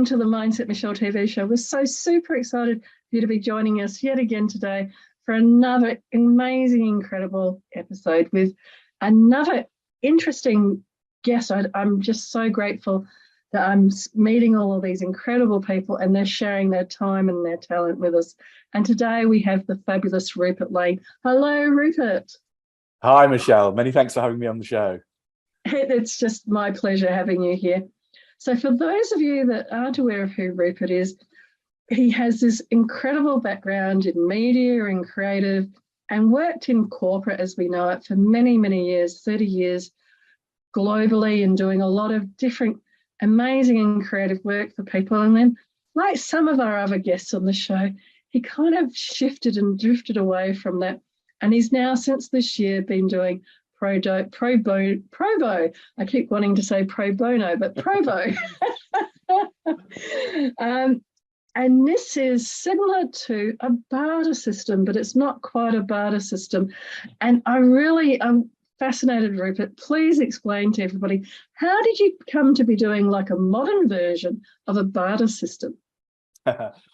to the Mindset Michelle TV show. We're so super excited for you to be joining us yet again today for another amazing, incredible episode with another interesting guest. I'm just so grateful that I'm meeting all of these incredible people and they're sharing their time and their talent with us. And today we have the fabulous Rupert Lane. Hello, Rupert. Hi, Michelle. Many thanks for having me on the show. It's just my pleasure having you here. So for those of you that aren't aware of who Rupert is, he has this incredible background in media and creative and worked in corporate as we know it for many, many years, 30 years globally, and doing a lot of different amazing and creative work for people. And then, like some of our other guests on the show, he kind of shifted and drifted away from that. And he's now, since this year, been doing pro bono. I keep wanting to say pro bono, but pro bono. And this is similar to a barter system, but it's not quite a barter system. And I'm fascinated, Rupert. Please explain to everybody, how did you come to be doing like a modern version of a barter system?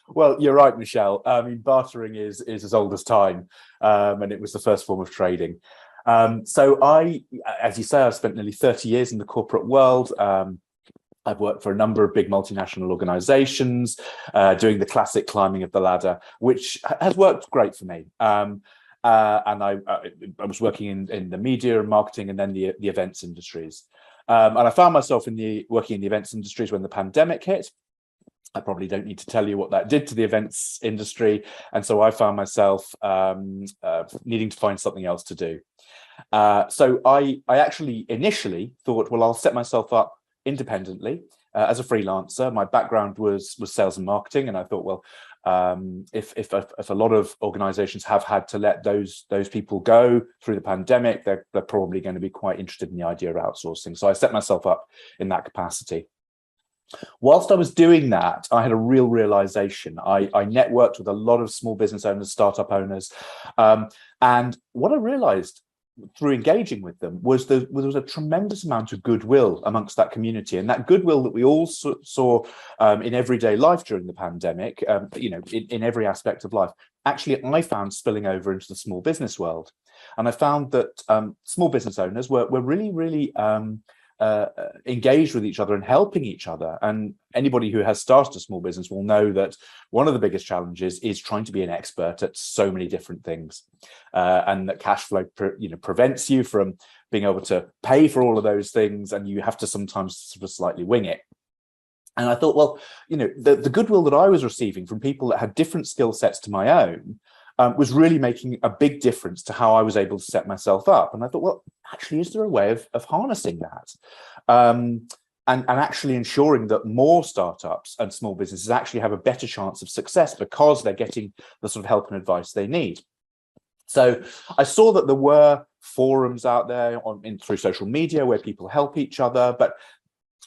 Well, you're right, Michelle. I mean, bartering is as old as time, and it was the first form of trading. So as you say, I've spent nearly 30 years in the corporate world. I've worked for a number of big multinational organizations, doing the classic climbing of the ladder, which has worked great for me. And I was working in the media and marketing and then the events industries. And I found myself working in the events industries when the pandemic hit. I probably don't need to tell you what that did to the events industry. And so I found myself needing to find something else to do. So I actually initially thought, well, I'll set myself up independently as a freelancer. My background was sales and marketing. And I thought, well, if a lot of organizations have had to let those people go through the pandemic, they're probably going to be quite interested in the idea of outsourcing. So I set myself up in that capacity. Whilst I was doing that, I had a real realization. I networked with a lot of small business owners, startup owners. And what I realized through engaging with them was there was a tremendous amount of goodwill amongst that community. And that goodwill that we all saw in everyday life during the pandemic, in every aspect of life, actually I found spilling over into the small business world. And I found that small business owners were really, really engaged with each other and helping each other. And anybody who has started a small business will know that one of the biggest challenges is trying to be an expert at so many different things, and that cash flow prevents you from being able to pay for all of those things, and you have to sometimes sort of slightly wing it. And I thought, well, the goodwill that I was receiving from people that had different skill sets to my own was really making a big difference to how I was able to set myself up. And I thought, well, actually, is there a way of harnessing that? And actually ensuring that more startups and small businesses actually have a better chance of success because they're getting the sort of help and advice they need. So I saw that there were forums out there through social media where people help each other, but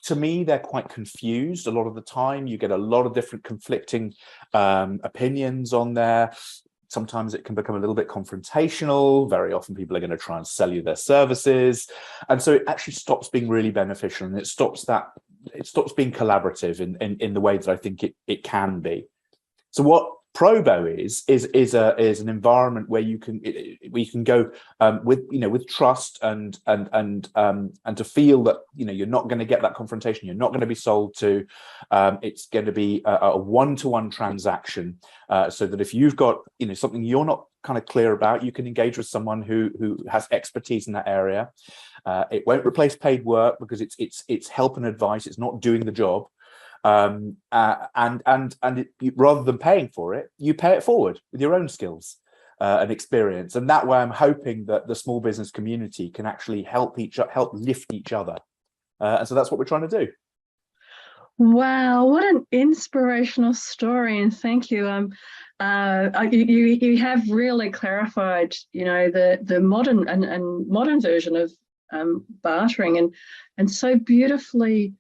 to me, they're quite confused. A lot of the time, you get a lot of different conflicting opinions on there. Sometimes it can become a little bit confrontational. Very often people are going to try and sell you their services. And so it actually stops being really beneficial, and it stops being collaborative in the way that I think it can be. So what Probo is an environment where you can go with trust and to feel that you're not going to get that confrontation, you're not going to be sold to. It's going to be a one-to-one transaction, so that if you've got something you're not kind of clear about, you can engage with someone who has expertise in that area. It won't replace paid work because it's help and advice. It's not doing the job. And rather than paying for it, you pay it forward with your own skills and experience. And that way, I'm hoping that the small business community can actually help lift each other. And so that's what we're trying to do. Wow, what an inspirational story, and thank you. You have really clarified, the modern and modern version of bartering, and so beautifully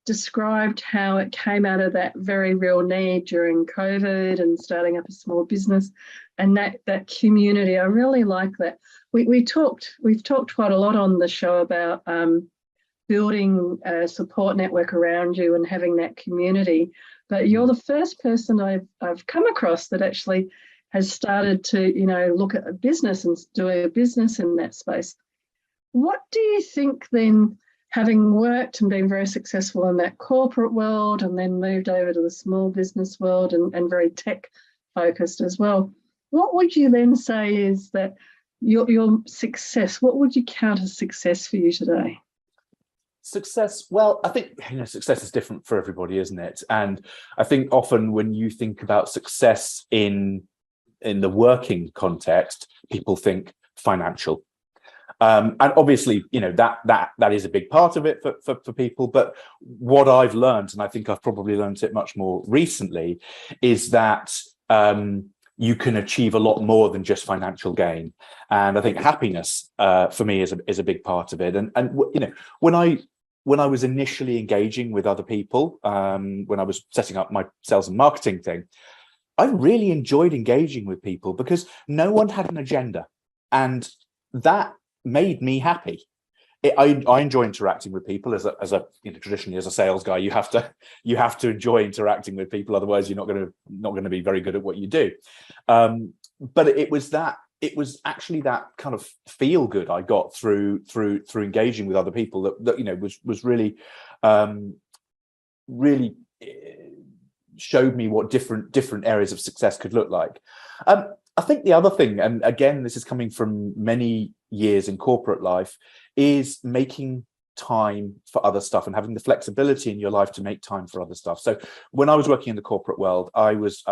described how it came out of that very real need during COVID and starting up a small business, and that community. I really like that. We've talked quite a lot on the show about building a support network around you and having that community. But you're the first person I've come across that actually has started to, look at a business and do a business in that space. What do you think then, having worked and been very successful in that corporate world and then moved over to the small business world and very tech focused as well, what would you then say is that your success? What would you count as success for you today? Success, well, I think success is different for everybody, isn't it? And I think often when you think about success in the working context, people think financial. And obviously, that is a big part of it for people. But what I've learned, and I think I've probably learned it much more recently, is that you can achieve a lot more than just financial gain. And I think happiness for me is a big part of it. And when I was initially engaging with other people, when I was setting up my sales and marketing thing, I really enjoyed engaging with people because no one had an agenda, and that made me happy. I enjoy interacting with people as a traditionally as a sales guy. You have to enjoy interacting with people, otherwise you're not going to be very good at what you do. But it was actually that kind of feel good I got through engaging with other people that was really really showed me what different areas of success could look like. I think the other thing, and again, this is coming from many years in corporate life, is making time for other stuff and having the flexibility in your life to make time for other stuff. So when I was working in the corporate world, I was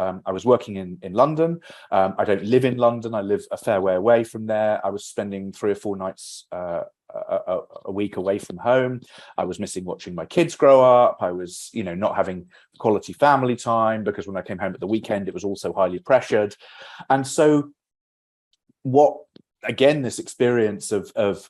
working in London. I don't live in London. I live a fair way away from there. I was spending 3 or 4 nights a week away from home. I was missing watching my kids grow up. I was, not having quality family time because when I came home at the weekend, it was also highly pressured. And so this experience of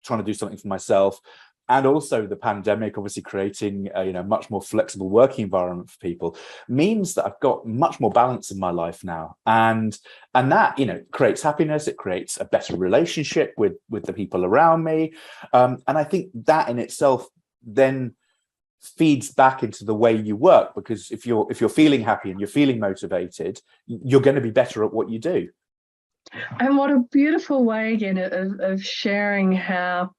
trying to do something for myself, and also the pandemic obviously creating a much more flexible working environment for people, means that I've got much more balance in my life now, and that creates happiness. It creates a better relationship with the people around me, and I think that in itself then feeds back into the way you work, because if you're feeling happy and you're feeling motivated, you're going to be better at what you do. And what a beautiful way again of sharing how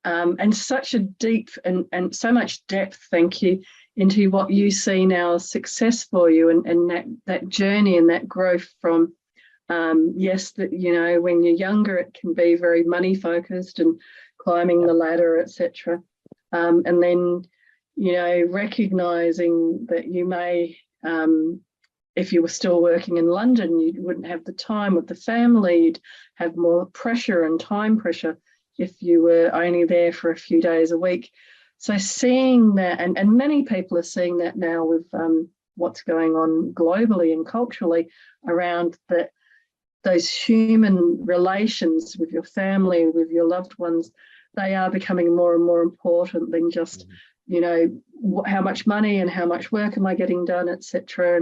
and such a deep and so much depth, thank you, into what you see now as success for you, and that journey and that growth from yes, that when you're younger it can be very money focused and climbing the ladder, etc. And then recognizing that you may if you were still working in London, you wouldn't have the time with the family. You'd have more pressure and time pressure if you were only there for a few days a week. So seeing that, and many people are seeing that now with what's going on globally and culturally around those human relations with your family, with your loved ones, they are becoming more and more important than just, how much money and how much work am I getting done, etc.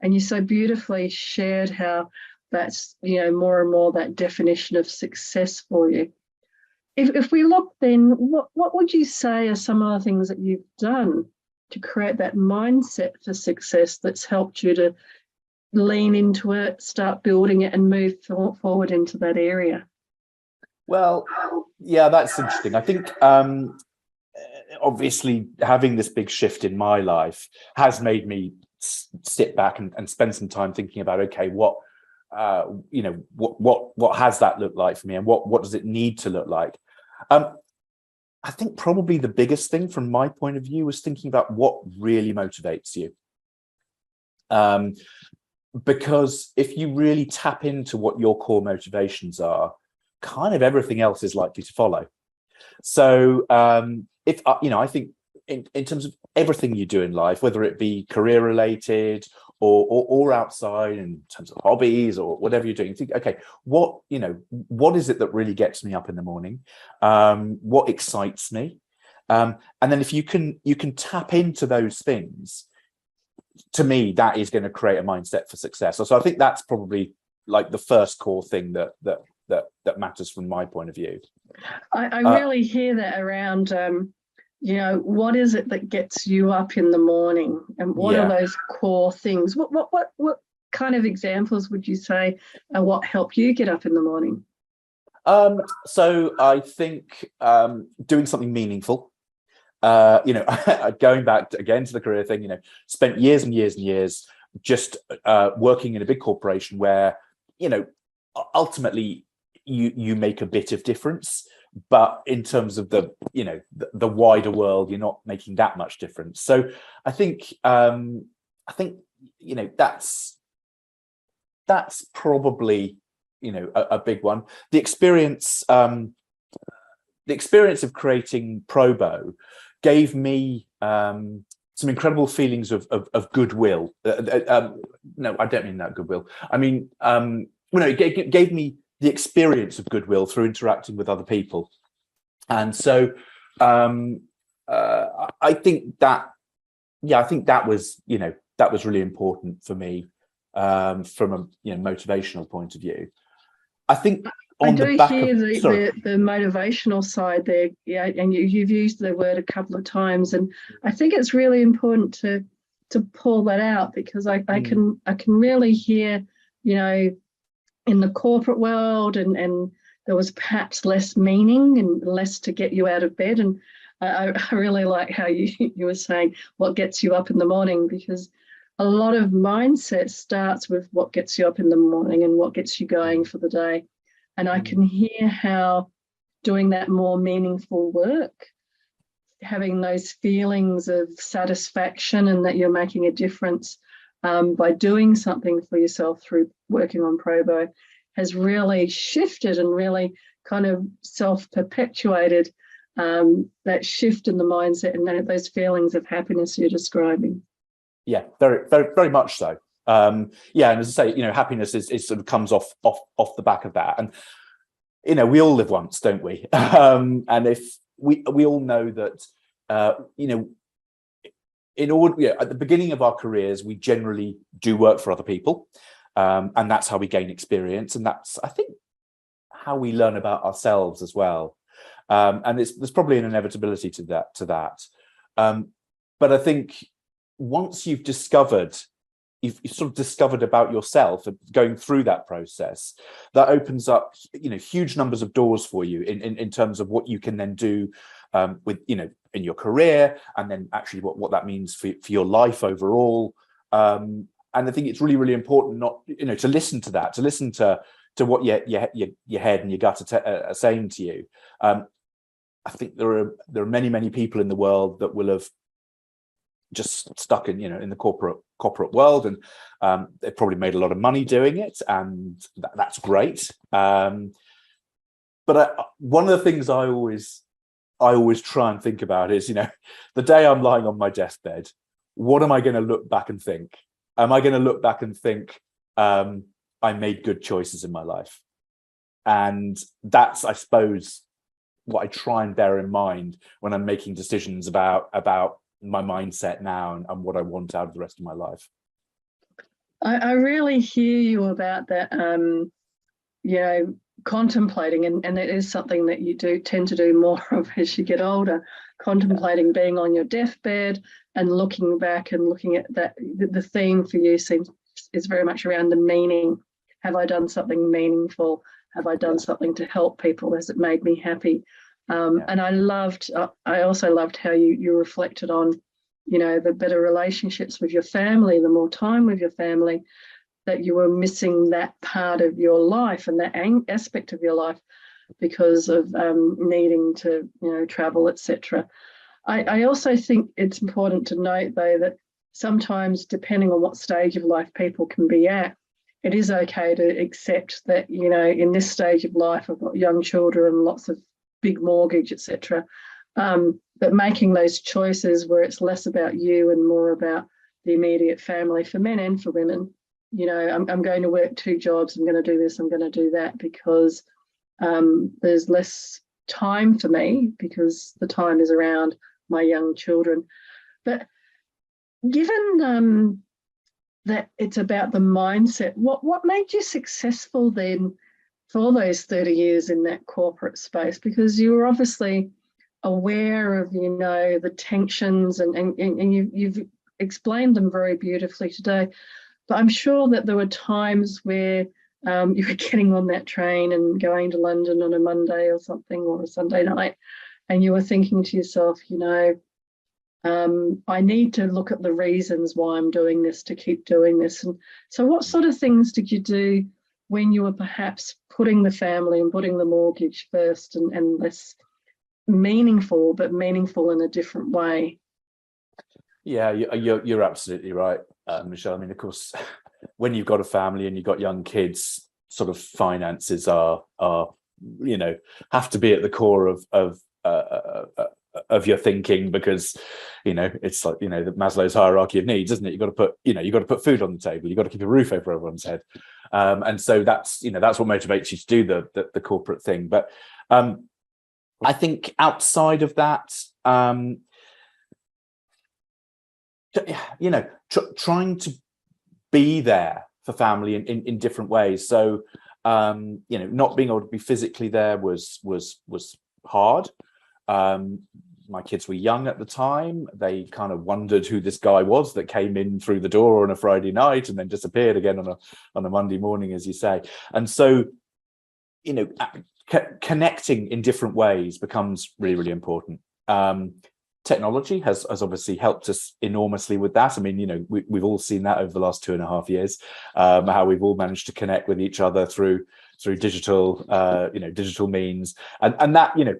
And you so beautifully shared how that's, more and more that definition of success for you. If we look then, what would you say are some of the things that you've done to create that mindset for success that's helped you to lean into it, start building it and move forward into that area? Well, yeah, that's interesting. I think obviously having this big shift in my life has made me sit back and spend some time thinking about, okay, what has that looked like for me, and what does it need to look like? I think probably the biggest thing from my point of view was thinking about what really motivates you. Because if you really tap into what your core motivations are, kind of everything else is likely to follow. So if I think in terms of everything you do in life, whether it be career related or outside in terms of hobbies or whatever you're doing, you think, okay, what is it that really gets me up in the morning? What excites me? And then if you can tap into those things, to me, that is going to create a mindset for success. So I think that's probably like the first core thing that that matters from my point of view. I really hear that around, you know, what is it that gets you up in the morning, and what are those core things? What kind of examples would you say are what help you get up in the morning? So I think doing something meaningful. You know, going back again to the career thing, you know, spent years and years and years just working in a big corporation where, you know, ultimately you make a bit of difference, but in terms of the, you know, the wider world, you're not making that much difference. So I think you know, that's probably, you know, a big one. The experience of creating Probo gave me some incredible feelings of goodwill. No, I don't mean that goodwill. I mean, you know, it gave me the experience of goodwill through interacting with other people. And so I think that, yeah, I think that was, you know, that was really important for me from a, you know, motivational point of view. I think I do hear the motivational side there, yeah, and you've used the word a couple of times, and I think it's really important to pull that out, because I can really hear, you know, in the corporate world, and there was perhaps less meaning and less to get you out of bed, and I really like how you were saying what gets you up in the morning, because a lot of mindset starts with what gets you up in the morning and what gets you going for the day. And I can hear how doing that more meaningful work, having those feelings of satisfaction and that you're making a difference by doing something for yourself through working on Probo, has really shifted and really kind of self-perpetuated that shift in the mindset and those feelings of happiness you're describing. Yeah, very, very, very much so. Yeah, and as I say, you know, happiness is sort of comes off the back of that, and you know, we all live once, don't we? And if we all know that, you know, in order, yeah, at the beginning of our careers, we generally do work for other people, and that's how we gain experience, and that's, I think, how we learn about ourselves as well. And there's probably an inevitability to that. But I think once you've discovered, you've sort of discovered about yourself and going through that process, that opens up, you know, huge numbers of doors for you in terms of what you can then do with, you know, in your career, and then actually what that means for your life overall. And I think it's really, really important not, you know, to listen to that, to listen to what your head and your gut are saying to you. I think there are many, many people in the world that will have just stuck in, you know, in the corporate world, and they've probably made a lot of money doing it, and that's great. But one of the things I always try and think about is, you know, the day I'm lying on my deathbed, what am I going to look back and think? Am I going to look back and think I made good choices in my life? And that's, I suppose, what I try and bear in mind when I'm making decisions about my mindset now and what I want out of the rest of my life. I really hear you about that, you know, contemplating, and it is something that you do tend to do more of as you get older, contemplating being on your deathbed and looking back and looking at that. The theme for you is very much around the meaning. Have I done something meaningful? Have I done something to help people? Has it made me happy? And I also loved how you reflected on, you know, the better relationships with your family, the more time with your family, that you were missing that part of your life and that aspect of your life because of needing to, you know, travel, etc. I also think it's important to note, though, that sometimes, depending on what stage of life people can be at, it is okay to accept that, you know, in this stage of life, I've got young children, lots of big mortgage, etc. But making those choices where it's less about you and more about the immediate family, for men and for women. You know, I'm going to work 2 jobs, I'm going to do this, I'm going to do that, because there's less time for me because the time is around my young children. But given that it's about the mindset, what made you successful then for those 30 years in that corporate space, because you were obviously aware of, you know, the tensions, and you've explained them very beautifully today. But I'm sure that there were times where you were getting on that train and going to London on a Monday or something, or a Sunday night, and you were thinking to yourself, you know, I need to look at the reasons why I'm doing this, to keep doing this. And so what sort of things did you do when you were perhaps putting the family and putting the mortgage first, and less meaningful, but meaningful in a different way? Yeah, you're absolutely right, Michelle. I mean, of course, when you've got a family and you've got young kids, sort of finances are you know, have to be at the core of your thinking, because, you know, it's like, you know, the Maslow's hierarchy of needs, isn't it? You've got to put, you know, you've got to put food on the table, you've got to keep a roof over everyone's head, and so that's, you know, that's what motivates you to do the corporate thing. But I think outside of that, you know, trying to be there for family in different ways. So you know, not being able to be physically there was hard. My kids were young at the time. They kind of wondered who this guy was that came in through the door on a Friday night and then disappeared again on a Monday morning, as you say. And so, you know, connecting in different ways becomes really, really important. Technology has obviously helped us enormously with that. I mean, you know, we've all seen that over the last 2.5 years, how we've all managed to connect with each other through digital, you know, digital means, and that, you know,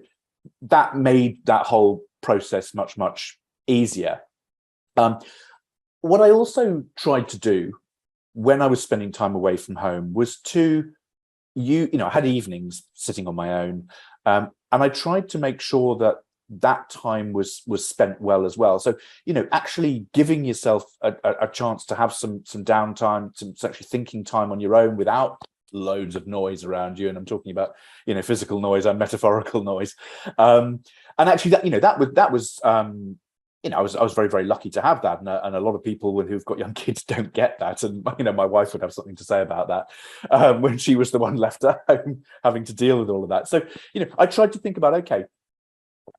that made that whole process much easier. What I also tried to do when I was spending time away from home was to, you know, I had evenings sitting on my own, and I tried to make sure that time was spent well as well. So, you know, actually giving yourself a chance to have some downtime, some actually thinking time on your own without loads of noise around you. And I'm talking about, you know, physical noise and metaphorical noise. And actually, that, you know, that was you know, I was very, very lucky to have that, and a lot of people who've got young kids don't get that. And, you know, my wife would have something to say about that when she was the one left at home having to deal with all of that. So, you know, I tried to think about, okay,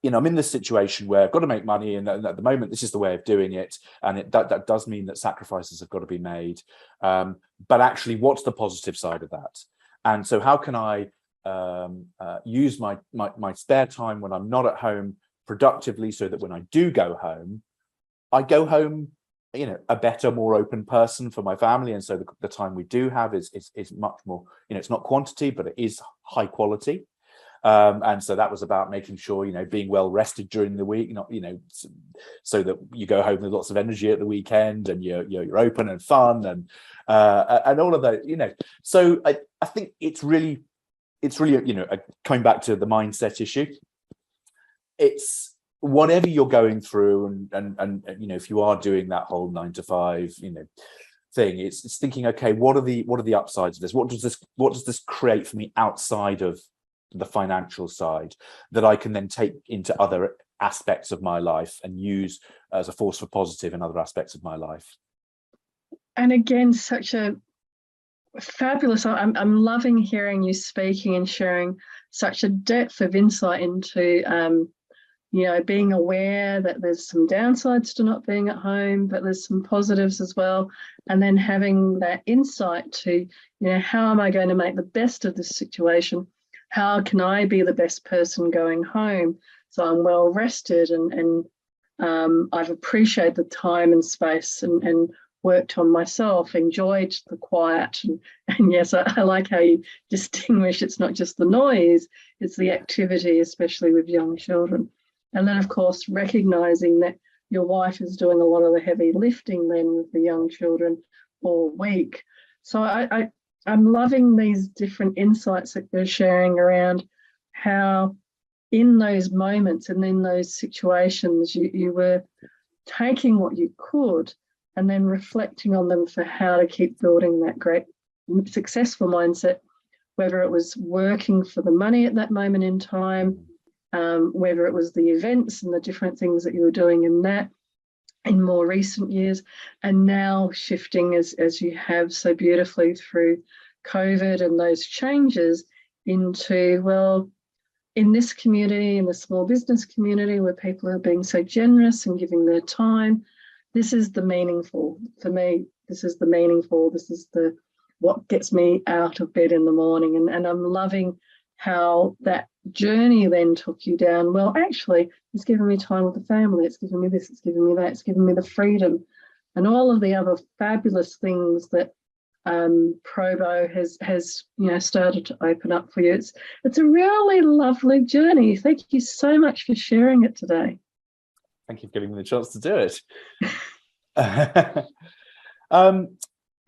you know, I'm in this situation where I've got to make money, and at the moment this is the way of doing it, and that does mean that sacrifices have got to be made, but actually, what's the positive side of that? And so how can I use my spare time when I'm not at home productively, so that when I do go home, you know, a better, more open person for my family. And so the time we do have is much more, you know, it's not quantity, but it is high quality. And so that was about making sure, you know, being well rested during the week, not, you know, so that you go home with lots of energy at the weekend, and you're open and fun, and all of that, you know. So I think it's really, you know, coming back to the mindset issue. It's whatever you're going through, and you know, if you are doing that whole 9 to 5, you know, thing, it's thinking, okay, what are the upsides of this? What does this create for me outside of the financial side, that I can then take into other aspects of my life and use as a force for positive in other aspects of my life? And again, such a fabulous, I'm loving hearing you speaking and sharing such a depth of insight into you know, being aware that there's some downsides to not being at home, but there's some positives as well. And then having that insight to, you know, how am I going to make the best of this situation? How can I be the best person going home so I'm well rested, and I've appreciated the time and space, and worked on myself, enjoyed the quiet. And yes, I like how you distinguish, it's not just the noise, it's the activity, especially with young children. And then, of course, recognizing that your wife is doing a lot of the heavy lifting then with the young children all week. So I'm loving these different insights that you're sharing around how in those moments and in those situations you were taking what you could and then reflecting on them for how to keep building that great successful mindset, whether it was working for the money at that moment in time, whether it was the events and the different things that you were doing in that in more recent years, and now shifting as you have so beautifully through COVID and those changes into, well, in this community, in the small business community where people are being so generous and giving their time, this is the meaningful. For me, this is the meaningful. This is the what gets me out of bed in the morning. And I'm loving how that journey then took you down. Well, actually, it's given me time with the family. It's given me this, it's given me that, it's given me the freedom and all of the other fabulous things that Probo has started to open up for you. It's a really lovely journey. Thank you so much for sharing it today. Thank you for giving me the chance to do it.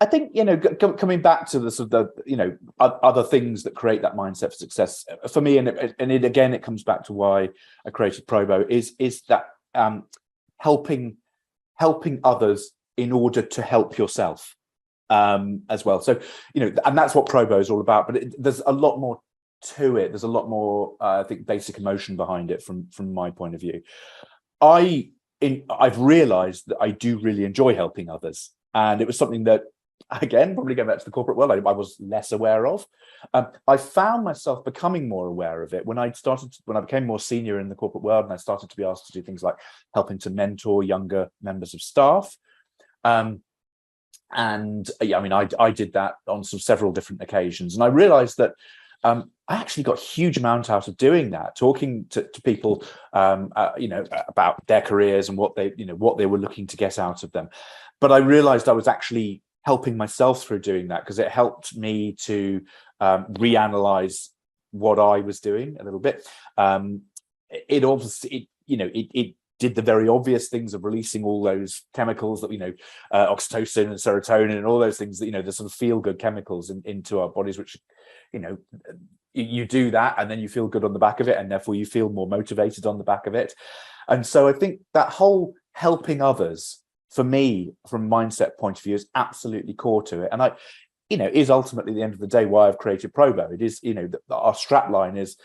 I think, coming back to the sort of other things that create that mindset for success for me, and it comes back to why I created Probo is that helping others in order to help yourself as well. So, and that's what Probo is all about, but there's a lot more to it. There's a lot more, I think, basic emotion behind it from my point of view. I've realized that I do really enjoy helping others. And it was something that, again, probably going back to the corporate world, I was less aware of. I found myself becoming more aware of it when I became more senior in the corporate world, and I started to be asked to do things like helping to mentor younger members of staff. I did that on several different occasions, and I realized that I actually got a huge amount out of doing that, talking to people, about their careers and what they were looking to get out of them. But I realized I was actually helping myself through doing that, because it helped me to reanalyze what I was doing a little bit. It obviously, it did the very obvious things of releasing all those chemicals that oxytocin and serotonin and all those things that the sort of feel good chemicals into our bodies, which you do that and then you feel good on the back of it, and therefore you feel more motivated on the back of it. And so I think that whole helping others, for me, from a mindset point of view, is absolutely core to it. And is ultimately, at the end of the day, why I've created Probo. It is, our strap line is,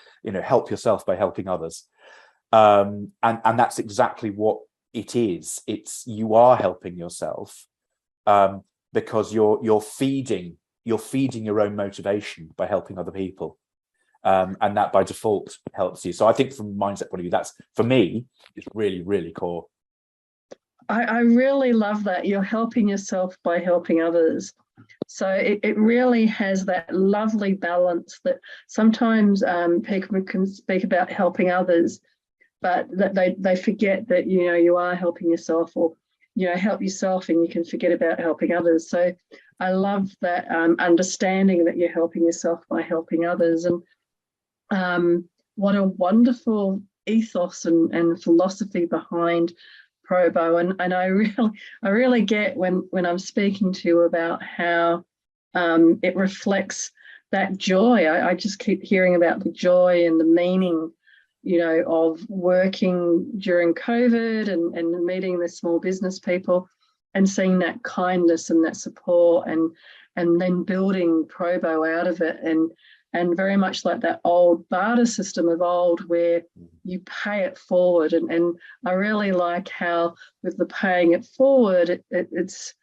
help yourself by helping others. And that's exactly what it is. You are helping yourself because you're feeding your own motivation by helping other people. And that by default helps you. So I think from a mindset point of view, that's, for me, is really, really core. I really love that. You're helping yourself by helping others. So it really has that lovely balance that sometimes people can speak about helping others, but that they forget that, you are helping yourself, or, help yourself and you can forget about helping others. So I love that understanding that you're helping yourself by helping others. And what a wonderful ethos and philosophy behind Probo. And I really get when I'm speaking to you about how it reflects that joy. I just keep hearing about the joy and the meaning, of working during COVID and meeting the small business people and seeing that kindness and that support and then building Probo out of it. And very much like that old barter system of old, where you pay it forward. And I really like how with the paying it forward, it's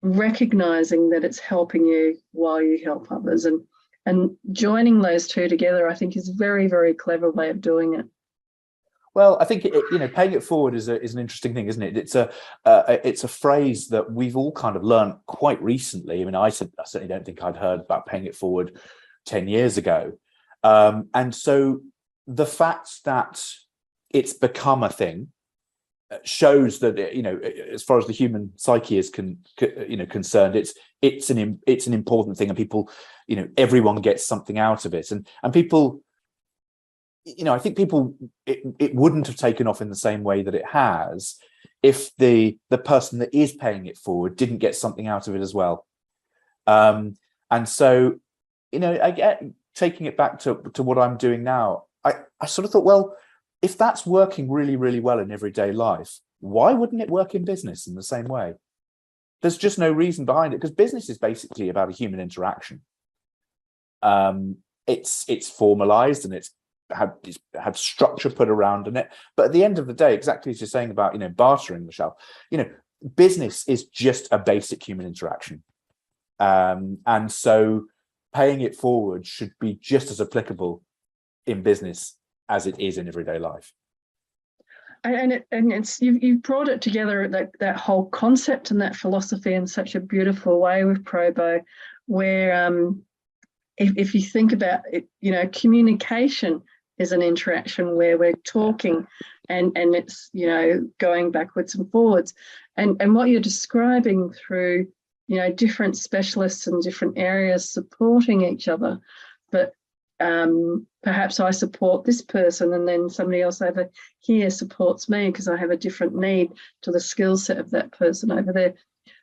recognizing that it's helping you while you help others. And joining those two together, I think, is a very, very clever way of doing it. Well, I think paying it forward is an interesting thing, isn't it? It's a phrase that we've all kind of learned quite recently. I mean, I certainly don't think I'd heard about paying it forward 10 years ago. And so the fact that it's become a thing shows that, as far as the human psyche is concerned, it's an important thing, and people, everyone gets something out of it. And people, I think it wouldn't have taken off in the same way that it has if the person that is paying it forward didn't get something out of it as well. And so, I get taking it back to what I'm doing now. I sort of thought, well, if that's working really, really well in everyday life, why wouldn't it work in business in the same way? There's just no reason behind it, because business is basically about a human interaction. It's formalized and it's had structure put around in it. But at the end of the day, exactly as you're saying about, bartering, Michele, business is just a basic human interaction. And so paying it forward should be just as applicable in business as it is in everyday life. And it's you've brought it together, that whole concept and that philosophy in such a beautiful way with Probo, where if you think about it, communication is an interaction where we're talking and it's, going backwards and forwards. And what you're describing through, different specialists in different areas supporting each other, but perhaps I support this person and then somebody else over here supports me because I have a different need to the skill set of that person over there.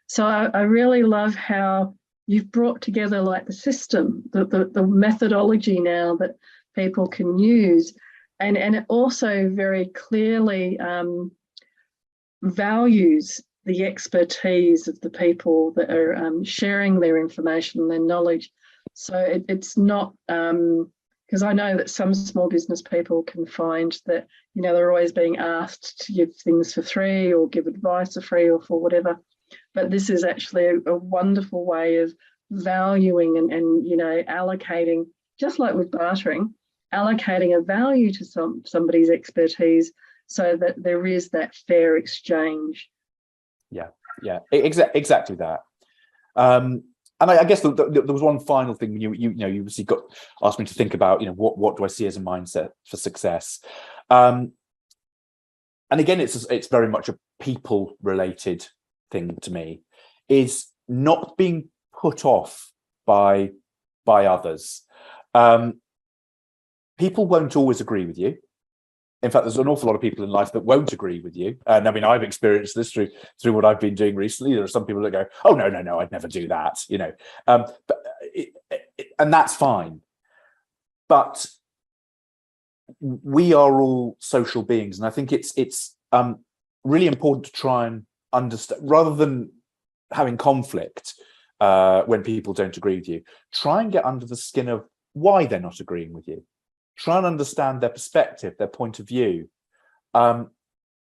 So I really love how you've brought together like the system, the methodology now that people can use, and it also very clearly values the expertise of the people that are sharing their information and their knowledge. So it's not, because I know that some small business people can find that, they're always being asked to give things for free or give advice for free or for whatever. But this is actually a wonderful way of valuing and allocating, just like with bartering, allocating a value to somebody's expertise so that there is that fair exchange. Yeah, exactly that. And I guess there was one final thing. You obviously asked me to think about, what do I see as a mindset for success? And again, it's very much a people related thing to me, is not being put off by others. People won't always agree with you. In fact, there's an awful lot of people in life that won't agree with you. And I mean, I've experienced this through what I've been doing recently. There are some people that go, "Oh, no, I'd never do that," and that's fine. But we are all social beings, and I think it's really important to try and understand, rather than having conflict when people don't agree with you. Try and get under the skin of why they're not agreeing with you. Try and understand their perspective, their point of view, and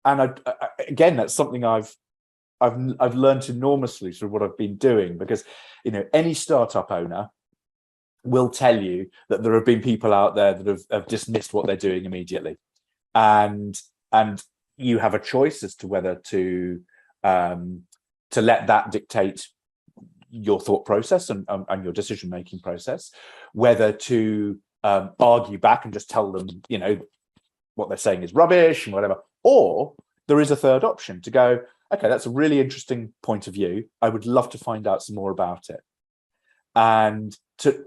again, that's something I've learned enormously through what I've been doing, because any startup owner will tell you that there have been people out there that have dismissed what they're doing immediately, and you have a choice as to whether to let that dictate your thought process and your decision making process, whether to argue back and just tell them, what they're saying is rubbish and whatever. Or there is a third option to go, okay, that's a really interesting point of view. I would love to find out some more about it. And to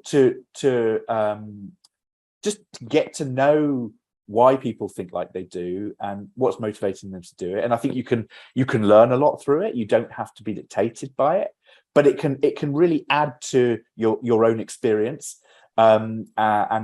just get to know why people think like they do and what's motivating them to do it. And I think you can learn a lot through it. You don't have to be dictated by it, but it can really add to your own experience. And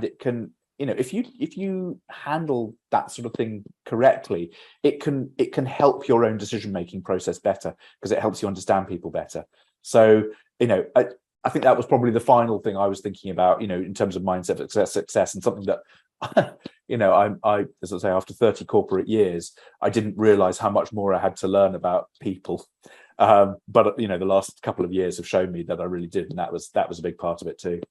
it can, if you handle that sort of thing correctly, it can help your own decision making process better, because it helps you understand people better. So I think that was probably the final thing I was thinking about, in terms of mindset for success, and something that I as I say, after 30 corporate years, I didn't realize how much more I had to learn about people, but the last couple of years have shown me that I really did, and that was a big part of it too.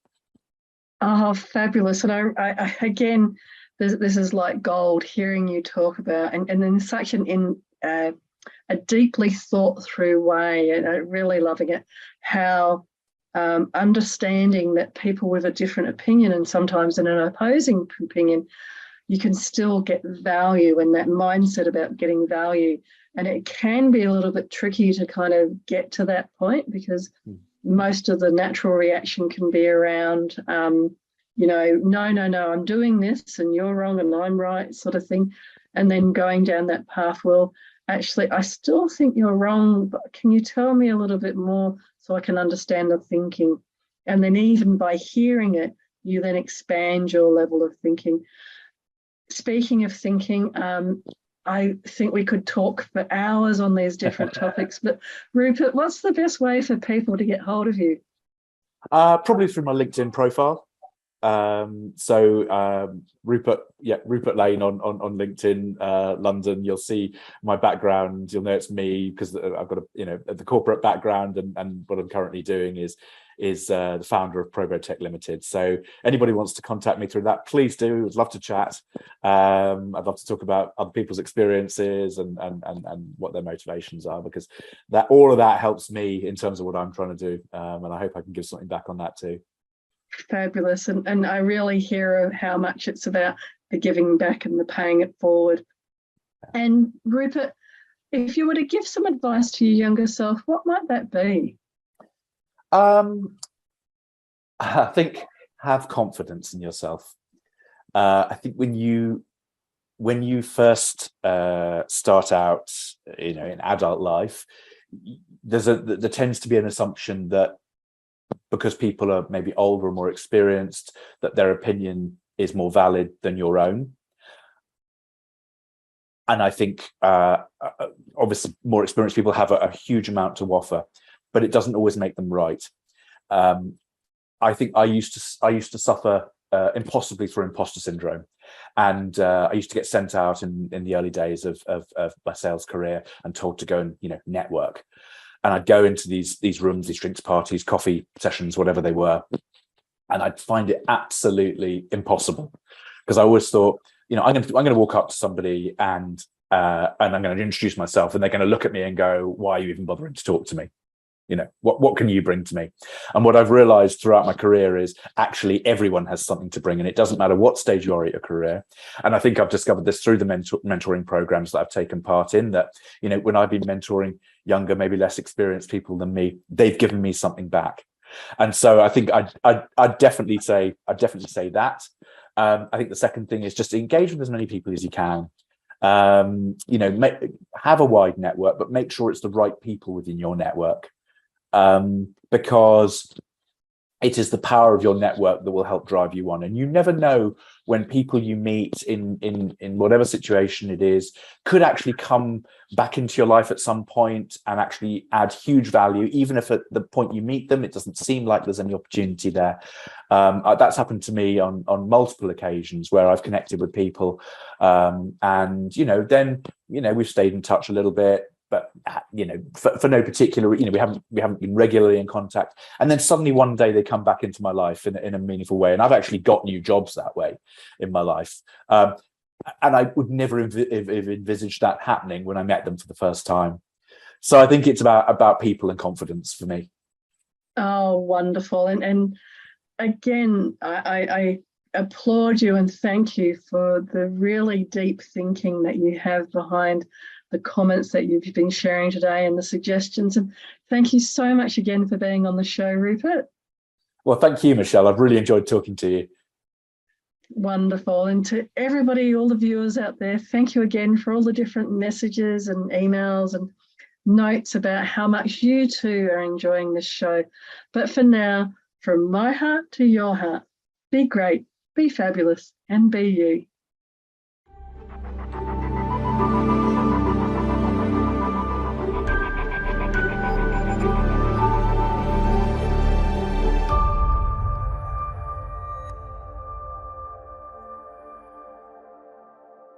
Oh, fabulous. And I again, this is like gold hearing you talk about, and in such a deeply thought through way, and I'm really loving it, how understanding that people with a different opinion, and sometimes in an opposing opinion, you can still get value, and that mindset about getting value. And it can be a little bit tricky to kind of get to that point, because most of the natural reaction can be around, no, I'm doing this and you're wrong and I'm right, sort of thing. And then going down that path, well, actually, I still think you're wrong, but can you tell me a little bit more so I can understand the thinking? And then even by hearing it, you then expand your level of thinking. Speaking of thinking, I think we could talk for hours on these different topics, but Rupert, what's the best way for people to get hold of you? Probably through my LinkedIn profile. Rupert, Rupert Lane on LinkedIn, London. You'll see my background. You'll know it's me because I've got the corporate background, and what I'm currently doing is the founder of Probotech Limited. So anybody wants to contact me through that, please do. I'd love to chat. I'd love to talk about other people's experiences and what their motivations are, because all of that helps me in terms of what I'm trying to do, and I hope I can give something back on that too. Fabulous. And I really hear how much it's about the giving back and the paying it forward. And Rupert, if you were to give some advice to your younger self, what might that be? I think have confidence in yourself. I think when you first start out, in adult life, there tends to be an assumption that because people are maybe older or more experienced, that their opinion is more valid than your own. And I think obviously more experienced people have a huge amount to offer, but it doesn't always make them right. I think I used to suffer impossibly through imposter syndrome, and I used to get sent out in the early days of my sales career and told to go and network. And I'd go into these rooms, these drinks parties, coffee sessions, whatever they were, and I'd find it absolutely impossible, because I always thought, I'm going to walk up to somebody and I'm going to introduce myself, and they're going to look at me and go, "Why are you even bothering to talk to me? What can you bring to me?" And what I've realized throughout my career is actually everyone has something to bring, and it doesn't matter what stage you are at your career. And I think I've discovered this through the mentoring programs that I've taken part in, that when I've been mentoring younger, maybe less experienced people than me, they've given me something back. And so I think I'd definitely say that. I think the second thing is just engage with as many people as you can. Have a wide network, but make sure it's the right people within your network. Because it is the power of your network that will help drive you on. And you never know when people you meet in whatever situation it is could actually come back into your life at some point and actually add huge value, even if at the point you meet them, it doesn't seem like there's any opportunity there. That's happened to me on multiple occasions where I've connected with people, and then we've stayed in touch a little bit. But for no particular, we haven't been regularly in contact, and then suddenly one day they come back into my life in a meaningful way, and I've actually got new jobs that way in my life, and I would never have envisaged that happening when I met them for the first time. So I think it's about people and confidence for me. Oh, wonderful! And again, I applaud you and thank you for the really deep thinking that you have behind the comments that you've been sharing today and the suggestions. And thank you so much again for being on the show, Rupert. Well, thank you, Michelle. I've really enjoyed talking to you. Wonderful. And to everybody, all the viewers out there, thank you again for all the different messages and emails and notes about how much you too are enjoying this show. But for now, from my heart to your heart, be great, be fabulous, and be you.